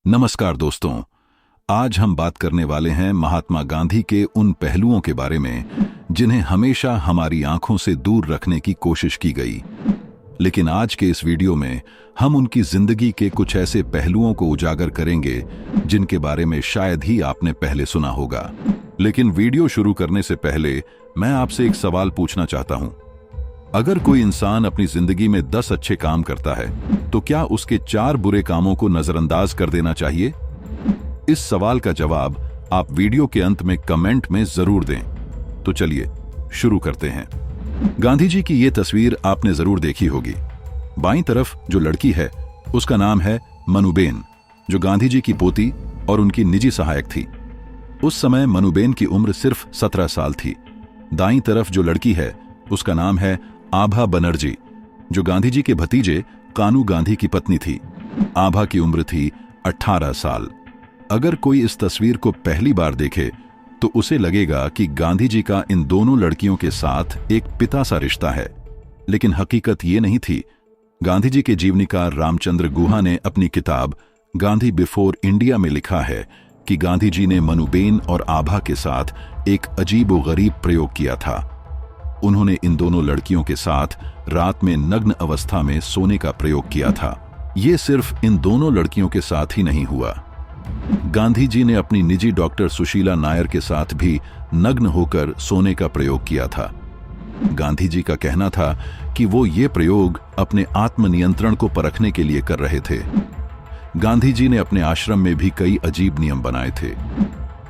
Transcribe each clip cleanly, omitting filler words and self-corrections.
नमस्कार दोस्तों, आज हम बात करने वाले हैं महात्मा गांधी के उन पहलुओं के बारे में जिन्हें हमेशा हमारी आंखों से दूर रखने की कोशिश की गई। लेकिन आज के इस वीडियो में हम उनकी जिंदगी के कुछ ऐसे पहलुओं को उजागर करेंगे जिनके बारे में शायद ही आपने पहले सुना होगा। लेकिन वीडियो शुरू करने से पहले मैं आपसे एक सवाल पूछना चाहता हूं। अगर कोई इंसान अपनी जिंदगी में 10 अच्छे काम करता है तो क्या उसके 4 बुरे कामों को नजरअंदाज कर देना चाहिए? इस सवाल का जवाब आप वीडियो के अंत में कमेंट में जरूर दें। तो चलिए शुरू करते हैं। गांधी जी की ये तस्वीर आपने जरूर देखी होगी। बाईं तरफ जो लड़की है उसका नाम है मनुबेन, जो गांधी जी की पोती और उनकी निजी सहायक थी। उस समय मनुबेन की उम्र सिर्फ 17 साल थी। दाईं तरफ जो लड़की है उसका नाम है आभा बनर्जी, जो गांधी जी के भतीजे कानू गांधी की पत्नी थी। आभा की उम्र थी 18 साल। अगर कोई इस तस्वीर को पहली बार देखे तो उसे लगेगा कि गांधी जी का इन दोनों लड़कियों के साथ एक पिता सा रिश्ता है, लेकिन हकीकत ये नहीं थी। गांधी जी के जीवनीकार रामचंद्र गुहा ने अपनी किताब गांधी बिफोर इंडिया में लिखा है कि गांधी जी ने मनुबेन और आभा के साथ एक अजीब-ओ-गरीब प्रयोग किया था। उन्होंने इन दोनों लड़कियों के साथ रात में नग्न अवस्था में सोने का प्रयोग किया था। ये सिर्फ इन दोनों लड़कियों के साथ ही नहीं हुआ। गांधी जी ने अपनी निजी डॉक्टर सुशीला नायर के साथ भी नग्न होकर सोने का प्रयोग किया था। गांधी जी का कहना था कि वो ये प्रयोग अपने आत्मनियंत्रण को परखने के लिए कर रहे थे। गांधी जी ने अपने आश्रम में भी कई अजीब नियम बनाए थे,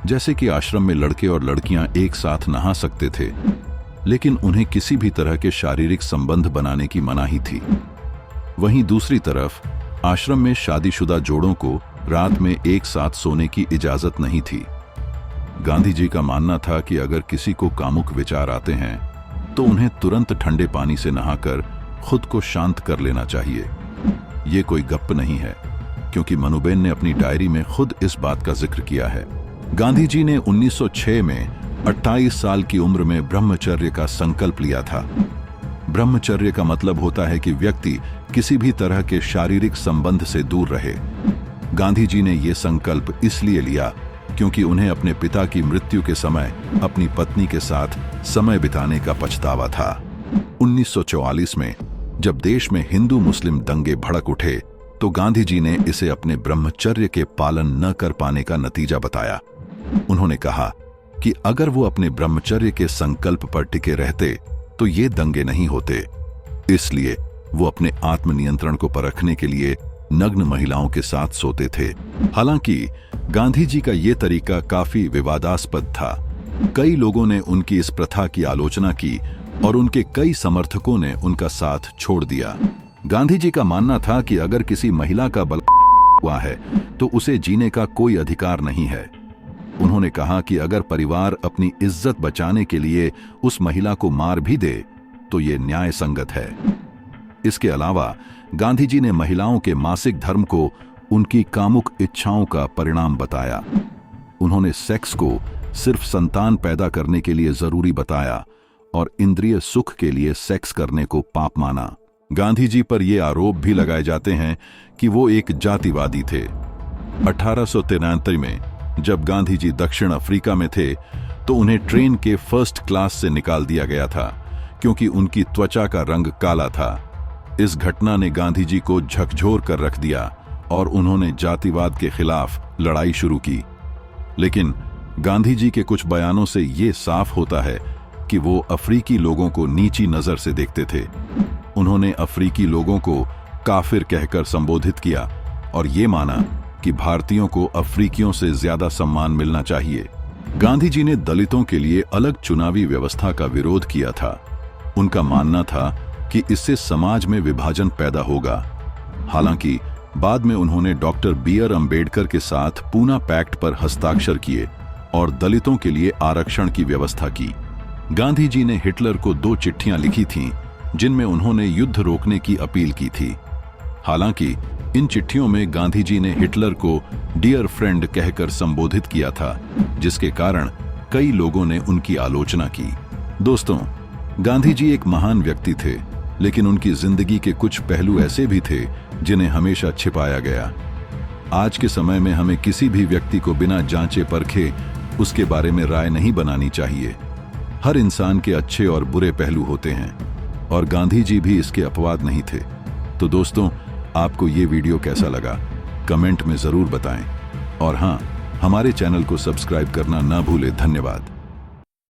जैसे कि आश्रम में लड़के और लड़कियां एक साथ नहा सकते थे, लेकिन उन्हें किसी भी तरह के शारीरिक संबंध बनाने की मनाही थी। वहीं दूसरी तरफ आश्रम में शादीशुदा जोड़ों को रात में एक साथ सोने की इजाजत नहीं थी। गांधी जी का मानना था कि अगर किसी को कामुक विचार आते हैं तो उन्हें तुरंत ठंडे पानी से नहाकर खुद को शांत कर लेना चाहिए। ये कोई गप्प नहीं है, क्योंकि मनुबेन ने अपनी डायरी में खुद इस बात का जिक्र किया है। गांधी जी ने 1906 में 28 साल की उम्र में ब्रह्मचर्य का संकल्प लिया था। ब्रह्मचर्य का मतलब होता है कि व्यक्ति किसी भी तरह के शारीरिक संबंध से दूर रहे। गांधी जी ने यह संकल्प इसलिए लिया क्योंकि उन्हें अपने पिता की मृत्यु के समय अपनी पत्नी के साथ समय बिताने का पछतावा था। 1944 में जब देश में हिंदू मुस्लिम दंगे भड़क उठे तो गांधी जी ने इसे अपने ब्रह्मचर्य के पालन न कर पाने का नतीजा बताया। उन्होंने कहा कि अगर वो अपने ब्रह्मचर्य के संकल्प पर टिके रहते तो ये दंगे नहीं होते। इसलिए वो अपने आत्मनियंत्रण को परखने के लिए नग्न महिलाओं के साथ सोते थे। हालांकि गांधी जी का ये तरीका काफी विवादास्पद था। कई लोगों ने उनकी इस प्रथा की आलोचना की और उनके कई समर्थकों ने उनका साथ छोड़ दिया। गांधी जी का मानना था कि अगर किसी महिला का बलात्कार हुआ है तो उसे जीने का कोई अधिकार नहीं है। उन्होंने कहा कि अगर परिवार अपनी इज्जत बचाने के लिए उस महिला को मार भी दे तो ये न्याय संगत है। इसके अलावा गांधी जी ने महिलाओं के मासिक धर्म को उनकी कामुक इच्छाओं का परिणाम बताया। उन्होंने सेक्स को सिर्फ संतान पैदा करने के लिए जरूरी बताया और इंद्रिय सुख के लिए सेक्स करने को पाप माना। गांधी जी पर यह आरोप भी लगाए जाते हैं कि वो एक जातिवादी थे। 1893 में जब गांधी जी दक्षिण अफ्रीका में थे तो उन्हें ट्रेन के फर्स्ट क्लास से निकाल दिया गया था क्योंकि उनकी त्वचा का रंग काला था। इस घटना ने गांधी जी को झकझोर कर रख दिया और उन्होंने जातिवाद के खिलाफ लड़ाई शुरू की। लेकिन गांधी जी के कुछ बयानों से ये साफ होता है कि वो अफ्रीकी लोगों को नीची नजर से देखते थे। उन्होंने अफ्रीकी लोगों को काफिर कहकर संबोधित किया और ये माना कि भारतीयों को अफ्रीकियों से ज्यादा सम्मान मिलना चाहिए। गांधी जी ने दलितों के लिए अलग चुनावी व्यवस्था का विरोध किया था। उनका मानना था कि इससे समाज में विभाजन पैदा होगा। हालांकि बाद में उन्होंने डॉक्टर बी.आर. अम्बेडकर के साथ पूना पैक्ट पर हस्ताक्षर किए और दलितों के लिए आरक्षण की व्यवस्था की। गांधी जी ने हिटलर को 2 चिट्ठियां लिखी थीं जिनमें उन्होंने युद्ध रोकने की अपील की थी। हालांकि इन चिट्ठियों में गांधी जी ने हिटलर को डियर फ्रेंड कहकर संबोधित किया था, जिसके कारण कई लोगों ने उनकी आलोचना की। दोस्तों, गांधी जी एक महान व्यक्ति थे, लेकिन उनकी जिंदगी के कुछ पहलू ऐसे भी थे जिन्हें हमेशा छिपाया गया। आज के समय में हमें किसी भी व्यक्ति को बिना जांचे परखे उसके बारे में राय नहीं बनानी चाहिए। हर इंसान के अच्छे और बुरे पहलू होते हैं और गांधी जी भी इसके अपवाद नहीं थे। तो दोस्तों, आपको ये वीडियो कैसा लगा कमेंट में जरूर बताएं और हाँ, हमारे चैनल को सब्सक्राइब करना ना भूलें। धन्यवाद।